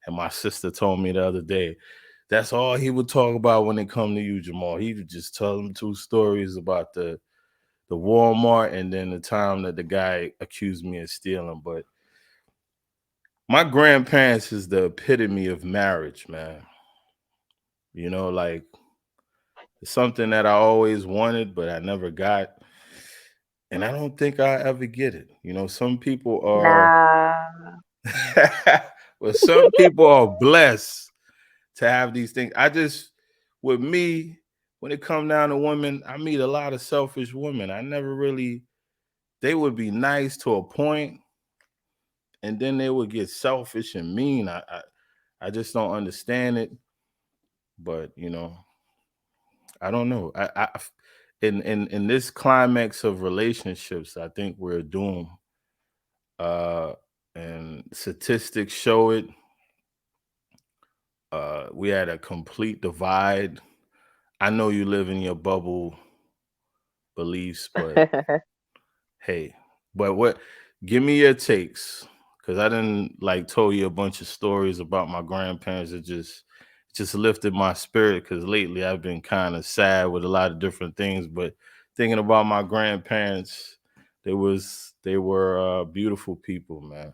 And my sister told me the other day, that's all he would talk about when it come to you, Jamal. He would just tell them two stories about the Walmart and then the time that the guy accused me of stealing. But my grandparents is the epitome of marriage, man. You know, like it's something that I always wanted, but I never got. And I don't think I ever get it. You know, some people are, Nah. well, some people are blessed to have these things. I just, with me, when it come down to women, I meet a lot of selfish women. I never really, they would be nice to a point, and then they would get selfish and mean. I just don't understand it. But you know, I don't know. In this climax of relationships, I think we're doomed. Uh, and statistics show it. We had a complete divide. I know you live in your bubble beliefs, but hey, but what? Give me your takes, because I didn't like told you a bunch of stories about my grandparents. It just lifted my spirit because lately I've been kind of sad with a lot of different things. But thinking about my grandparents, they were beautiful people, man.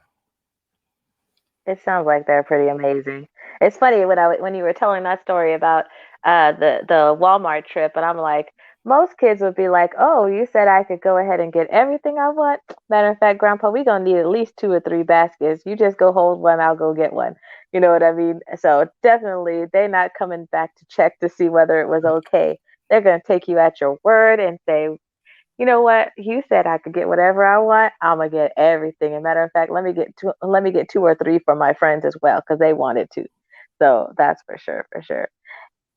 It sounds like they're pretty amazing. It's funny when you were telling that story about the Walmart trip, and I'm like, most kids would be like, "Oh, you said I could go ahead and get everything I want." Matter of fact, Grandpa, we gonna need at least two or three baskets. You just go hold one, I'll go get one. You know what I mean? So definitely, they're not coming back to check to see whether it was okay. They're gonna take you at your word and say, you know what? You said I could get whatever I want. I'm gonna get everything. And matter of fact, let me get two or three for my friends as well because they wanted to. So that's for sure, for sure.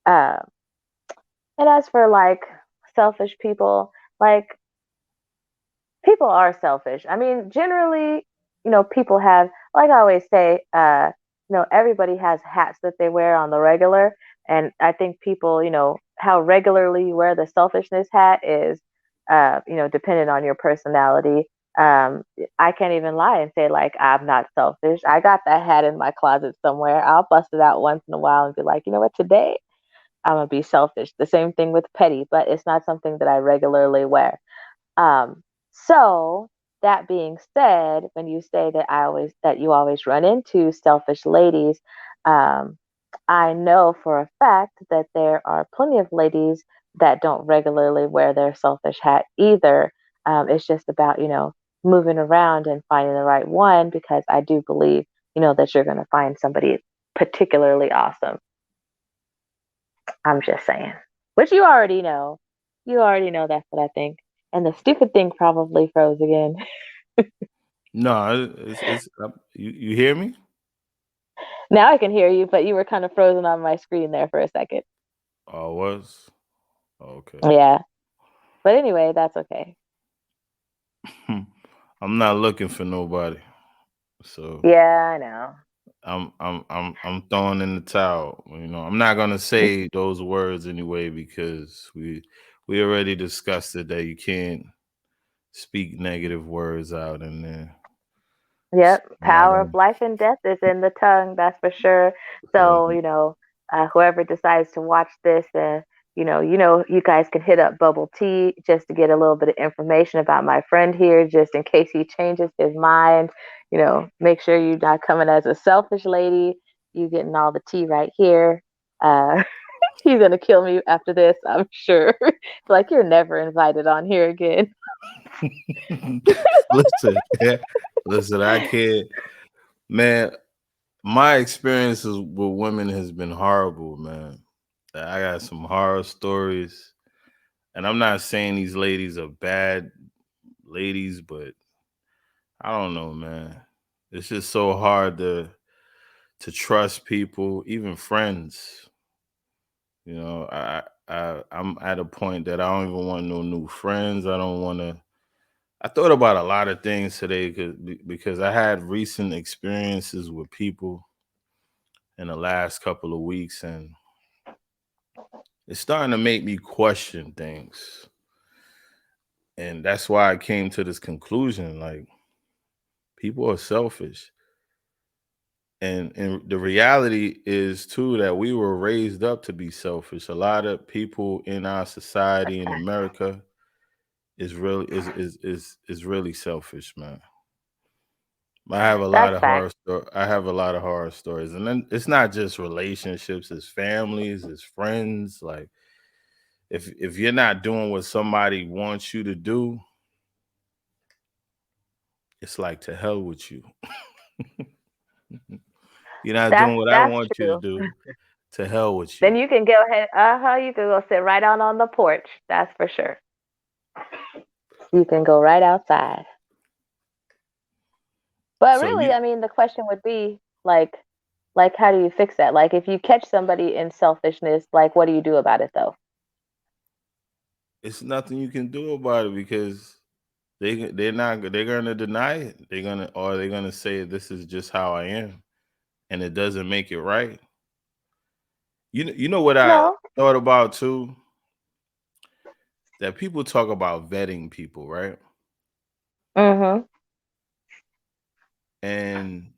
Um, and as for like selfish people, like people are selfish. I mean, generally, people have, like I always say, everybody has hats that they wear on the regular. And I think people, how regularly you wear the selfishness hat is, dependent on your personality. Um, I can't even lie and say, like, I'm not selfish. I got that hat in my closet somewhere. I'll bust it out once in a while and be like, you know what, today I'm going to be selfish. The same thing with petty, but it's not something that I regularly wear. So that being said, when you say that you always run into selfish ladies, um, I know for a fact that there are plenty of ladies that don't regularly wear their selfish hat either. It's just about, moving around and finding the right one because I do believe, that you're going to find somebody particularly awesome. I'm just saying. Which you already know. You already know that's what I think. And the stupid thing probably froze again. No, it's you hear me? Now I can hear you, but you were kind of frozen on my screen there for a second. Oh, was okay. Yeah. But anyway, that's okay. I'm not looking for nobody, so Yeah, I know. I'm throwing in the towel. You know, I'm not gonna say those words anyway because we already discussed it that you can't speak negative words out in there. So Yep. I'm not Power of gonna. life and death is in the tongue, that's for sure. So, Um, whoever decides to watch this, you guys can hit up Bubble Tea just to get a little bit of information about my friend here, just in case he changes his mind. Make sure you're not coming as a selfish lady. You getting all the tea right here. Uh, he's gonna kill me after this, I'm sure. Like you're never invited on here again. listen, listen. I can't, man. My experiences with women has been horrible, man. I got some horror stories, and I'm not saying these ladies are bad ladies, but I don't know, man. It's just so hard to trust people, even friends. You know, I'm at a point that I don't even want no new friends. I don't want to. I thought about a lot of things today because I had recent experiences with people in the last couple of weeks, and it's starting to make me question things. And that's why I came to this conclusion: like, people are selfish. And the reality is too that we were raised up to be selfish. A lot of people in our society in America is really selfish, man. I have a lot That's of fact. I have a lot of horror stories, and then it's not just relationships; it's families, it's friends. Like if you're not doing what somebody wants you to do, it's like to hell with you. You're not doing what I That's want you to true. do. To hell with you. Then you can go ahead. You can go sit right out on the porch. That's for sure. You can go right outside. But So really, you, I mean, the question would be like, how do you fix that? Like, if you catch somebody in selfishness, like, what do you do about it, though? it's nothing you can do about it because they're gonna deny it. They're gonna say this is just how I am, and it doesn't make it right. You know what I No. thought about too, that people talk about vetting people, right? Mm-hmm. And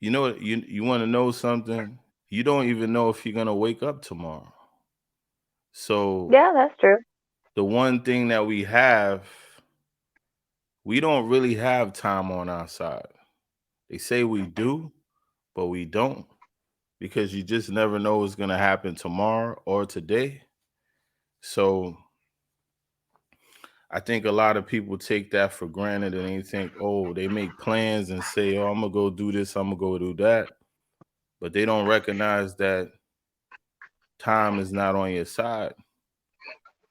you know what, you want to know something? You don't even know if you're gonna wake up tomorrow. So Yeah, that's true. the one thing that we don't really have time on our side. They say we do, but we don't because you just never know what's going to happen tomorrow or today. So I think a lot of people take that for granted and they think, oh, they make plans and say, oh, I'm going to go do this, I'm going to go do that. But they don't recognize that time is not on your side.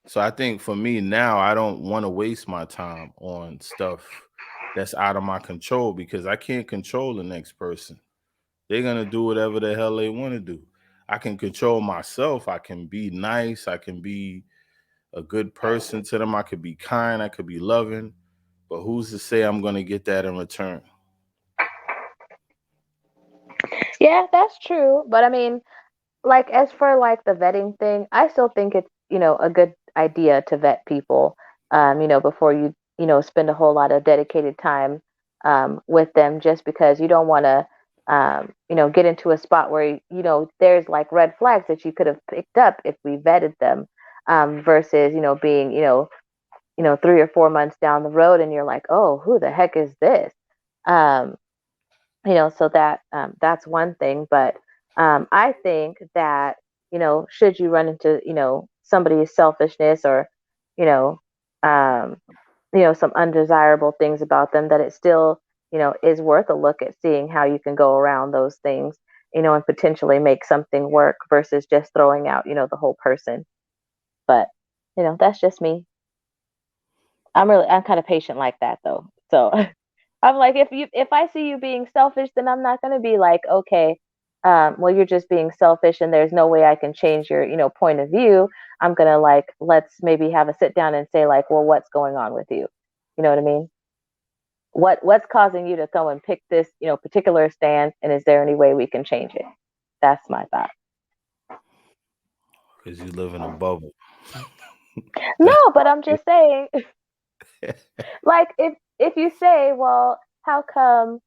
So I think for me now, I don't want to waste my time on stuff that's out of my control because I can't control the next person. They're gonna do whatever the hell they want to do. I can control myself. I can be nice. I can be a good person to them. I could be kind. I could be loving. But who's to say I'm gonna get that in return? Yeah, that's true. But I mean, like as for like the vetting thing, I still think it's, a good idea to vet people, before you spend a whole lot of dedicated time with them, just because you don't want to, get into a spot where, there's like red flags that you could have picked up if we vetted them, versus, being, 3 or 4 months down the road and you're like, oh, who the heck is this? Um, so that's one thing. But I think that, should you run into, somebody's selfishness, or you know um, some undesirable things about them, that it still, is worth a look at seeing how you can go around those things, and potentially make something work, versus just throwing out, the whole person. But that's just me. I'm kind of patient like that, though. So I'm like, if I see you being selfish, then I'm not gonna be like, okay, well, you're just being selfish, and there's no way I can change your, point of view. I'm gonna, like, let's maybe have a sit down and say, like, well, what's going on with you? You know what I mean? What's causing you to go and pick this, particular stance, and is there any way we can change it? That's my thought. Because you live in a bubble. No, That's but I'm just saying, why. like, if you say, well, how come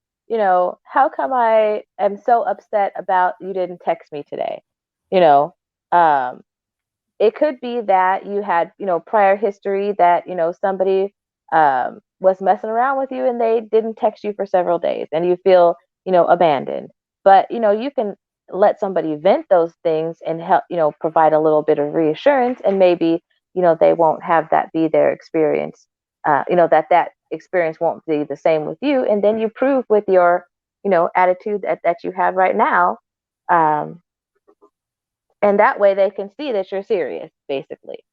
I am so upset about you didn't text me today? you know um it could be that you had, prior history, that, somebody was messing around with you and they didn't text you for several days, and you feel, abandoned. But, you can let somebody vent those things and help, provide a little bit of reassurance, and maybe, they won't have that be their experience. That experience won't be the same with you, and then you prove with your, attitude that you have right now. um, and that way they can see that you're serious, basically.